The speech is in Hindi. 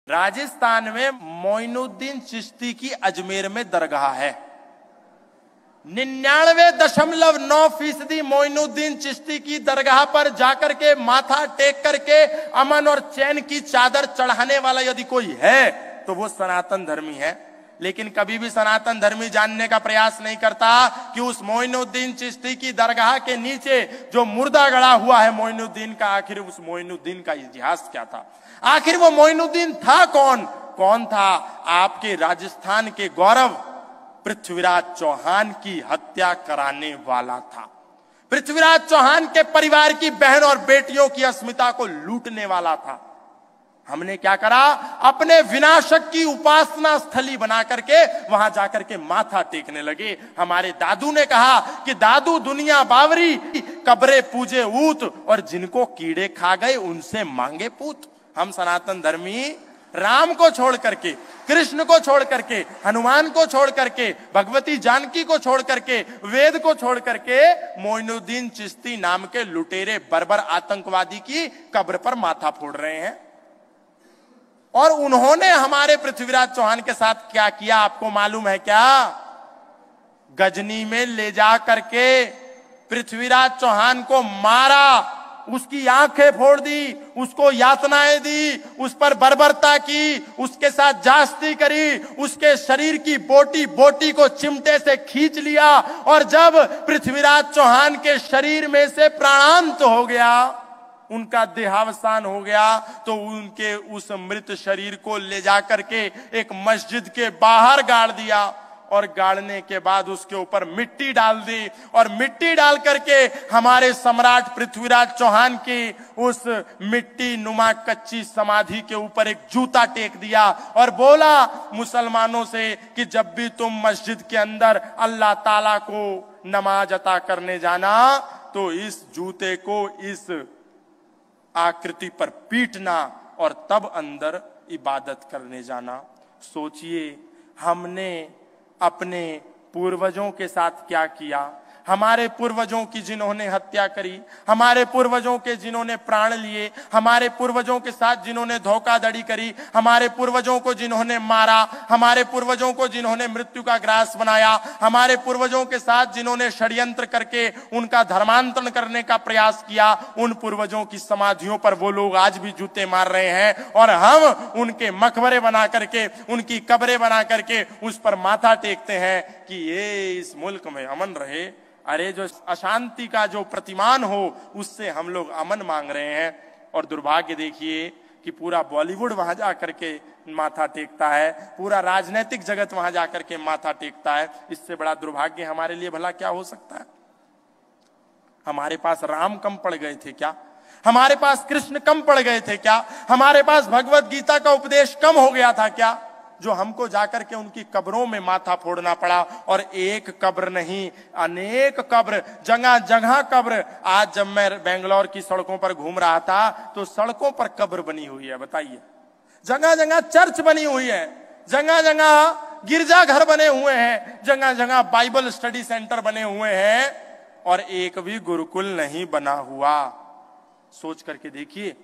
राजस्थान में मोइनुद्दीन चिश्ती की अजमेर में दरगाह है। 99.9% मोइनुद्दीन चिश्ती की दरगाह पर जाकर के माथा टेक करके अमन और चैन की चादर चढ़ाने वाला यदि कोई है तो वो सनातन धर्मी है। लेकिन कभी भी सनातन धर्मी जानने का प्रयास नहीं करता कि उस मोइनुद्दीन चिश्ती की दरगाह के नीचे जो मुर्दा गड़ा हुआ है मोइनुद्दीन का, आखिर उस मोइनुद्दीन का इतिहास क्या था, आखिर वो मोइनुद्दीन था कौन था। आपके राजस्थान के गौरव पृथ्वीराज चौहान की हत्या कराने वाला था। पृथ्वीराज चौहान के परिवार की बहन और बेटियों की अस्मिता को लूटने वाला था। हमने क्या करा, अपने विनाशक की उपासना स्थली बना करके वहां जाकर के माथा टेकने लगे। हमारे दादू ने कहा कि दादू दुनिया बावरी, कब्रे पूजे ऊत और जिनको कीड़े खा गए उनसे मांगे पूत। हम सनातन धर्मी राम को छोड़ करके, कृष्ण को छोड़ करके, हनुमान को छोड़ करके, भगवती जानकी को छोड़ करके, वेद को छोड़ करके मोइनुद्दीन चिश्ती नाम के लुटेरे बर्बर आतंकवादी की कब्र पर माथा फोड़ रहे हैं। और उन्होंने हमारे पृथ्वीराज चौहान के साथ क्या किया आपको मालूम है क्या? गजनी में ले जा करके पृथ्वीराज चौहान को मारा, उसकी आंखें फोड़ दी, उसको यातनाएं दी, उस पर बर्बरता की, उसके साथ जास्ती करी, उसके शरीर की बोटी बोटी को चिमटे से खींच लिया। और जब पृथ्वीराज चौहान के शरीर में से प्राणांत हो गया, उनका देहावसान हो गया, तो उनके उस मृत शरीर को ले जाकर के एक मस्जिद के बाहर गाड़ दिया। और गाड़ने के बाद उसके ऊपर मिट्टी डाल दी और मिट्टी डाल करके हमारे सम्राट पृथ्वीराज चौहान की उस मिट्टी नुमा कच्ची समाधि के ऊपर एक जूता टेक दिया और बोला मुसलमानों से कि जब भी तुम मस्जिद के अंदर अल्लाह ताला को नमाज अता करने जाना तो इस जूते को इस आकृति पर पीटना और तब अंदर इबादत करने जाना। सोचिए हमने अपने पूर्वजों के साथ क्या किया। हमारे पूर्वजों की जिन्होंने हत्या करी, हमारे पूर्वजों के जिन्होंने प्राण लिए, हमारे पूर्वजों के साथ जिन्होंने धोखाधड़ी करी, हमारे पूर्वजों को जिन्होंने मारा, हमारे पूर्वजों को जिन्होंने मृत्यु का ग्रास बनाया, हमारे पूर्वजों के साथ जिन्होंने षड्यंत्र करके उनका धर्मांतरण करने का प्रयास किया, उन पूर्वजों की समाधियों पर वो लोग आज भी जूते मार रहे हैं। और हम उनके मकबरे बना करके, उनकी कब्रें बना करके उस पर माथा टेकते हैं कि ये इस मुल्क में अमन रहे। अरे जो अशांति का जो प्रतिमान हो उससे हम लोग अमन मांग रहे हैं। और दुर्भाग्य देखिए कि पूरा बॉलीवुड वहां जाकर के माथा टेकता है, पूरा राजनीतिक जगत वहां जाकर के माथा टेकता है। इससे बड़ा दुर्भाग्य हमारे लिए भला क्या हो सकता है? हमारे पास राम कम पड़ गए थे क्या? हमारे पास कृष्ण कम पड़ गए थे क्या? हमारे पास भगवत गीता का उपदेश कम हो गया था क्या, जो हमको जाकर के उनकी कब्रों में माथा फोड़ना पड़ा? और एक कब्र नहीं, अनेक कब्र, जगह जगह कब्र। आज जब मैं बेंगलोर की सड़कों पर घूम रहा था तो सड़कों पर कब्र बनी हुई है। बताइए, जगह जगह चर्च बनी हुई है, जगह जगह गिरजाघर बने हुए हैं, जगह जगह बाइबल स्टडी सेंटर बने हुए हैं और एक भी गुरुकुल नहीं बना हुआ। सोच करके देखिए